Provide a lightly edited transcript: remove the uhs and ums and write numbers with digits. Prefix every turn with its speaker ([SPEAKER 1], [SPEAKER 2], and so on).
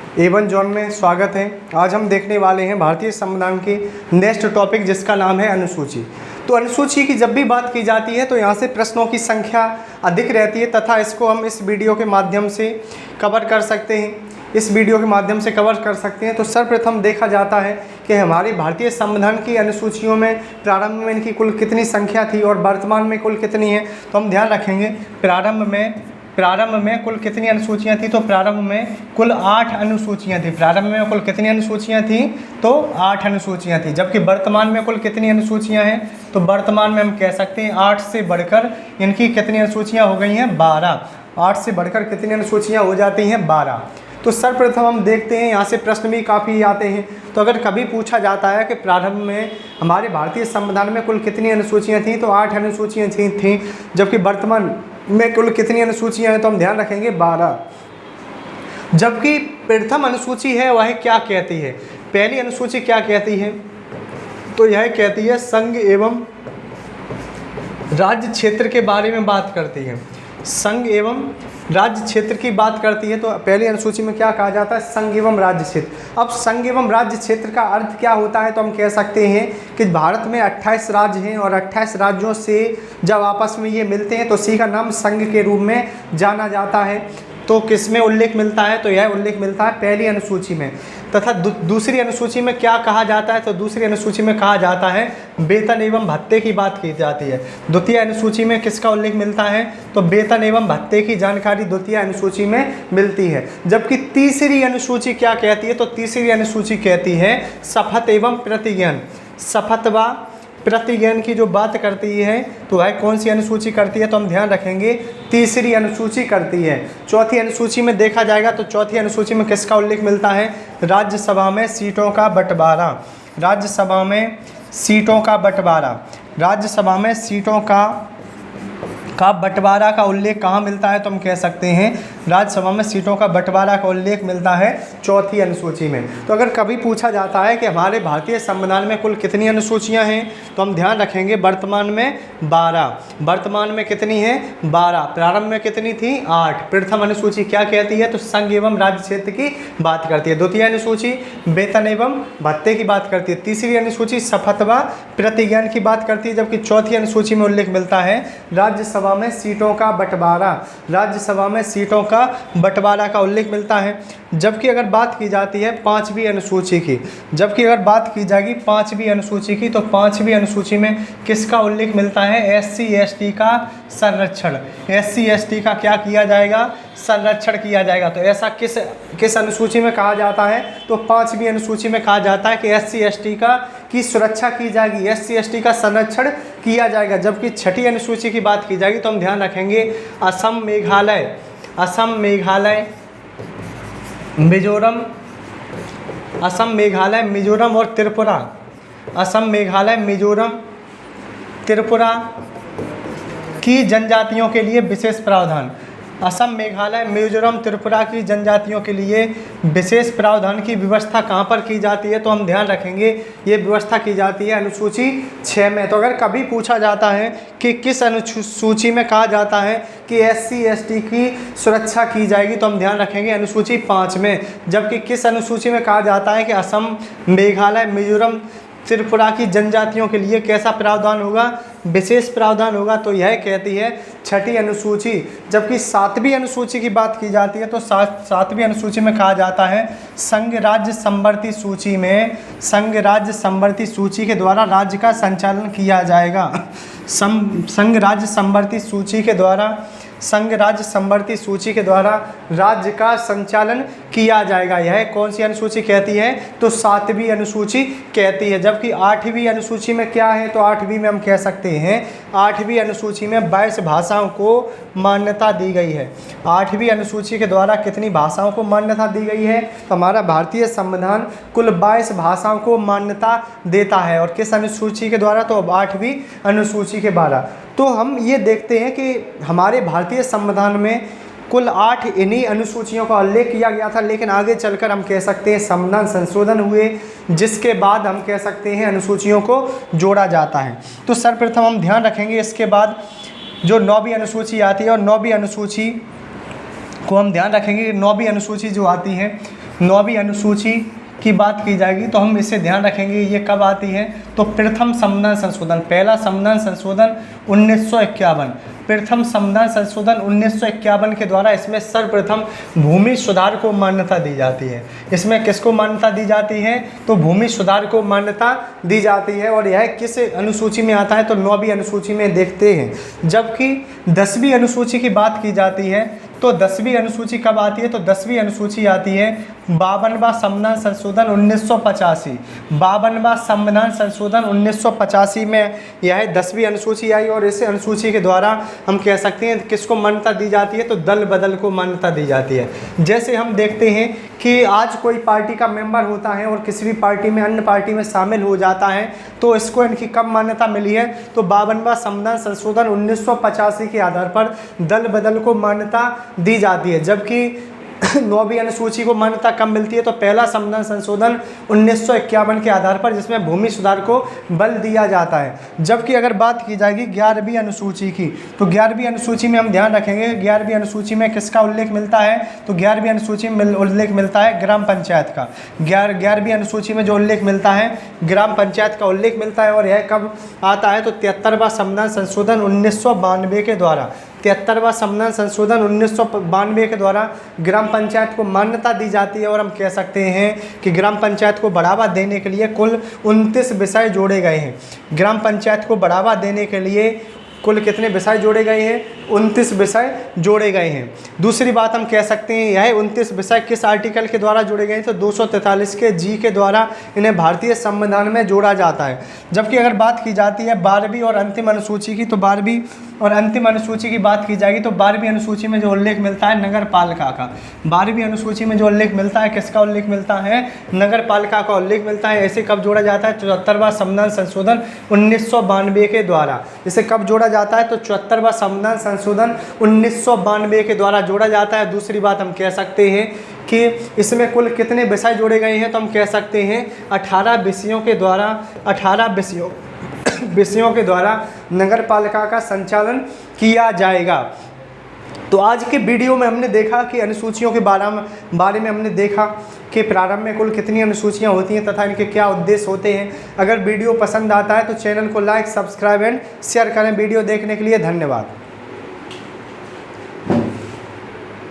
[SPEAKER 1] A1 zone में स्वागत है। आज हम देखने वाले हैं भारतीय संविधान की नेक्स्ट टॉपिक जिसका नाम है अनुसूची। तो अनुसूची की जब भी बात की जाती है तो यहाँ से प्रश्नों की संख्या अधिक रहती है तथा इसको हम इस वीडियो के माध्यम से कवर कर सकते हैं। तो सर्वप्रथम देखा जाता है कि हमारी भारतीय संविधान की अनुसूचियों में प्रारंभ में इनकी कुल कितनी संख्या थी और वर्तमान में कुल कितनी है। तो हम ध्यान रखेंगे प्रारंभ में कुल कितनी अनुसूचियाँ थी। तो प्रारंभ में कुल 8 अनुसूचियाँ थी। प्रारंभ में कुल कितनी अनुसूचियाँ थी? तो 8 अनुसूचियाँ थी। जबकि वर्तमान में कुल कितनी अनुसूचियाँ हैं? तो वर्तमान में हम कह सकते हैं 8 से बढ़कर इनकी कितनी अनुसूचियाँ हो गई हैं? 12। 8 से बढ़कर कितनी अनुसूचियाँ हो जाती हैं? 12। तो सर्वप्रथम हम देखते हैं, यहाँ से प्रश्न भी काफ़ी आते हैं। तो अगर कभी पूछा जाता है कि प्रारंभ में हमारे भारतीय संविधान में कुल कितनी अनुसूचियाँ थीं, तो 8 अनुसूचियाँ थीं। जबकि वर्तमान में कुल कितनी अनुसूचियाँ हैं? तो हम ध्यान रखेंगे 12। जबकि प्रथम अनुसूची है वह क्या कहती है? पहली अनुसूची क्या कहती है? तो यह कहती है संघ एवं राज्य क्षेत्र के बारे में बात करती है। संघ एवं राज्य क्षेत्र की बात करती है। तो पहली अनुसूची में क्या कहा जाता है? संघ एवं राज्य क्षेत्र। अब संघ एवं राज्य क्षेत्र का अर्थ क्या होता है? तो हम कह सकते हैं कि भारत में 28 राज्य हैं और 28 राज्यों से जब आपस में ये मिलते हैं तो इसी का नाम संघ के रूप में जाना जाता है। तो किस में उल्लेख मिलता है? तो यह उल्लेख मिलता है पहली अनुसूची में। तथा दूसरी अनुसूची में क्या कहा जाता है? तो दूसरी अनुसूची में कहा जाता है वेतन एवं भत्ते की बात की जाती है। द्वितीय अनुसूची में किसका उल्लेख मिलता है? तो वेतन एवं भत्ते की जानकारी द्वितीय अनुसूची में मिलती है। जबकि तीसरी अनुसूची क्या कहती है? तो तीसरी अनुसूची कहती है शपथ एवं प्रतिज्ञान। शपथ व प्रतिज्ञान की जो बात करती है तो वह कौन सी अनुसूची करती है? तो हम ध्यान रखेंगे तीसरी अनुसूची करती है। चौथी अनुसूची में देखा जाएगा तो चौथी अनुसूची में किसका उल्लेख मिलता है? राज्यसभा में सीटों का बंटवारा। राज्यसभा में सीटों का बंटवारा। राज्यसभा में सीटों का बंटवारा का उल्लेख कहाँ मिलता है? तो हम कह सकते हैं राज्यसभा में सीटों का बंटवारा का उल्लेख मिलता है चौथी अनुसूची में। तो अगर कभी पूछा जाता है कि हमारे भारतीय संविधान में कुल कितनी अनुसूचियां हैं, तो हम ध्यान रखेंगे वर्तमान में 12। वर्तमान में कितनी है? 12। प्रारंभ में कितनी थी? 8। प्रथम अनुसूची क्या कहती है? तो संघ एवं राज्य क्षेत्र की बात करती है। द्वितीय अनुसूची वेतन एवं भत्ते की बात करती है। तीसरी अनुसूची शपथ व प्रतिज्ञान की बात करती है। जबकि चौथी अनुसूची में उल्लेख मिलता है राज्यसभा में सीटों का बंटवारा। राज्यसभा में सीटों का बंटवारा का उल्लेख मिलता है। जबकि अगर बात की जाती है पांचवी अनुसूची की, जबकि अगर बात की जाएगी पांचवी अनुसूची की, तो पांचवी अनुसूची में किसका उल्लेख मिलता है? SC ST का संरक्षण। SC ST का क्या किया जाएगा? संरक्षण किया जाएगा। तो ऐसा किस अनुसूची में कहा जाता है? तो पांचवी अनुसूची में कहा जाता है कि SC ST की सुरक्षा की जाएगी, SC ST का संरक्षण किया जाएगा। जबकि छठी अनुसूची की बात की जाएगी तो हम ध्यान रखेंगे असम मेघालय मिजोरम और त्रिपुरा। असम मेघालय मिजोरम त्रिपुरा की जनजातियों के लिए विशेष प्रावधान। असम मेघालय मिजोरम त्रिपुरा की जनजातियों के लिए विशेष प्रावधान की व्यवस्था कहाँ पर की जाती है? तो हम ध्यान रखेंगे ये व्यवस्था की जाती है अनुसूची 6 में। तो अगर कभी पूछा जाता है कि किस अनुसूची में कहा जाता है कि SC ST की सुरक्षा की जाएगी, तो हम ध्यान रखेंगे अनुसूची 5 में। जबकि किस अनुसूची में कहा जाता है कि असम मेघालय मिजोरम त्रिपुरा की जनजातियों के लिए कैसा प्रावधान होगा? विशेष प्रावधान होगा। तो यह कहती है छठी अनुसूची। जबकि सातवीं अनुसूची की बात की जाती है तो सातवीं अनुसूची में कहा जाता है संघ राज्य संवर्ती सूची में, संघ राज्य संवर्ती सूची के द्वारा राज्य का संचालन किया जाएगा। संघ राज्य संवर्ती सूची के द्वारा राज्य का संचालन किया जाएगा। यह कौन सी अनुसूची कहती है? तो सातवीं अनुसूची कहती है। जबकि आठवीं अनुसूची में क्या है? तो आठवीं में हम कह सकते हैं आठवीं अनुसूची में 22 भाषाओं को मान्यता दी गई है। आठवीं अनुसूची के द्वारा कितनी भाषाओं को मान्यता दी गई है? तो हमारा भारतीय संविधान कुल 22 भाषाओं को मान्यता देता है। और किस अनुसूची के द्वारा? तो 8वीं अनुसूची के द्वारा। तो हम ये देखते हैं कि हमारे भारतीय संविधान में कुल 8 इन्हीं अनुसूचियों का उल्लेख किया गया था, लेकिन आगे चलकर हम कह सकते हैं संविधान संशोधन हुए, जिसके बाद हम कह सकते हैं अनुसूचियों को जोड़ा जाता है। तो सर्वप्रथम हम ध्यान रखेंगे इसके बाद जो 9वीं अनुसूची आती है, और 9वीं अनुसूची को हम ध्यान रखेंगे कि 9वीं अनुसूची जो आती है, 9वीं अनुसूची की बात की जाएगी तो हम इसे ध्यान रखेंगे ये कब आती है, तो प्रथम संविधान संशोधन, पहला संविधान संशोधन 1951, प्रथम संविधान संशोधन 1951 के द्वारा इसमें सर्वप्रथम भूमि सुधार को मान्यता दी जाती है। इसमें किसको मान्यता दी जाती है, तो भूमि सुधार को मान्यता दी जाती है। और यह किस अनुसूची में आता है, तो 9वीं अनुसूची में देखते हैं। जबकि 10वीं अनुसूची की बात की जाती है तो 10वीं अनुसूची कब आती है, तो 10वीं अनुसूची आती है 52वां संविधान संशोधन 1985, 52वां संविधान संशोधन 1985 में यह 10वीं अनुसूची आई। और इस अनुसूची के द्वारा हम कह सकते हैं किसको मान्यता दी जाती है, तो दल बदल को मान्यता दी जाती है। जैसे हम देखते हैं कि आज कोई पार्टी का मेंबर होता है और किसी भी पार्टी में अन्य पार्टी में शामिल हो जाता है तो इसको इनकी कब मान्यता मिली है, तो 52वां संविधान संशोधन 1985 के आधार पर दल बदल को मान्यता दी जाती है। जबकि 9वीं अनुसूची को मान्यता कब मिलती है, तो पहला संविधान संशोधन 1951 के आधार पर, जिसमें भूमि सुधार को बल दिया जाता है। जबकि अगर बात की जाएगी 11वीं अनुसूची की, तो 11वीं अनुसूची में हम ध्यान रखेंगे 11वीं अनुसूची में किसका उल्लेख मिलता है, तो 11वीं अनुसूची में उल्लेख मिलता है ग्राम पंचायत का। 11वीं अनुसूची में जो उल्लेख मिलता है ग्राम पंचायत का उल्लेख मिलता है। और यह कब आता है, तो 73वां संविधान संशोधन 1992 के द्वारा, 73वां संविधान संशोधन 1992 के द्वारा ग्राम पंचायत को मान्यता दी जाती है। और हम कह सकते हैं कि ग्राम पंचायत को बढ़ावा देने के लिए कुल 29 विषय जोड़े गए हैं। ग्राम पंचायत को बढ़ावा देने के लिए कुल कितने विषय जोड़े गए हैं, 29 विषय जोड़े गए हैं। दूसरी बात हम कह सकते हैं यह 29 विषय किस आर्टिकल के द्वारा जोड़े गए हैं, तो 243 के जी के द्वारा इन्हें भारतीय संविधान में जोड़ा जाता है। जबकि अगर बात की जाती है 12वीं और अंतिम अनुसूची की, तो 12वीं और अंतिम अनुसूची की बात की जाएगी तो 12वीं अनुसूची में जो उल्लेख मिलता है नगर पालिका का, 12वीं अनुसूची में जो उल्लेख मिलता है किसका उल्लेख मिलता है, नगर पालिका का उल्लेख मिलता है। ऐसे कब जोड़ा जाता है, 74वां संविधान संशोधन 1992 के द्वारा। इसे कब जोड़ा जाता है, तो 74वां संविधान संशोधन 1992 के द्वारा जोड़ा जाता है। दूसरी बात हम कह सकते हैं कि इसमें कुल कितने विषय जोड़े गए हैं, तो हम कह सकते हैं 18 विषयों के द्वारा, 18 विषयों के द्वारा नगर पालिका का संचालन किया जाएगा। तो आज के वीडियो में हमने देखा कि अनुसूचियों के बारे में हमने देखा कि प्रारंभ में कुल कितनी अनुसूचियां होती हैं तथा इनके क्या उद्देश्य होते हैं। अगर वीडियो पसंद आता है तो चैनल को लाइक, सब्सक्राइब एंड शेयर करें। वीडियो देखने के लिए धन्यवाद।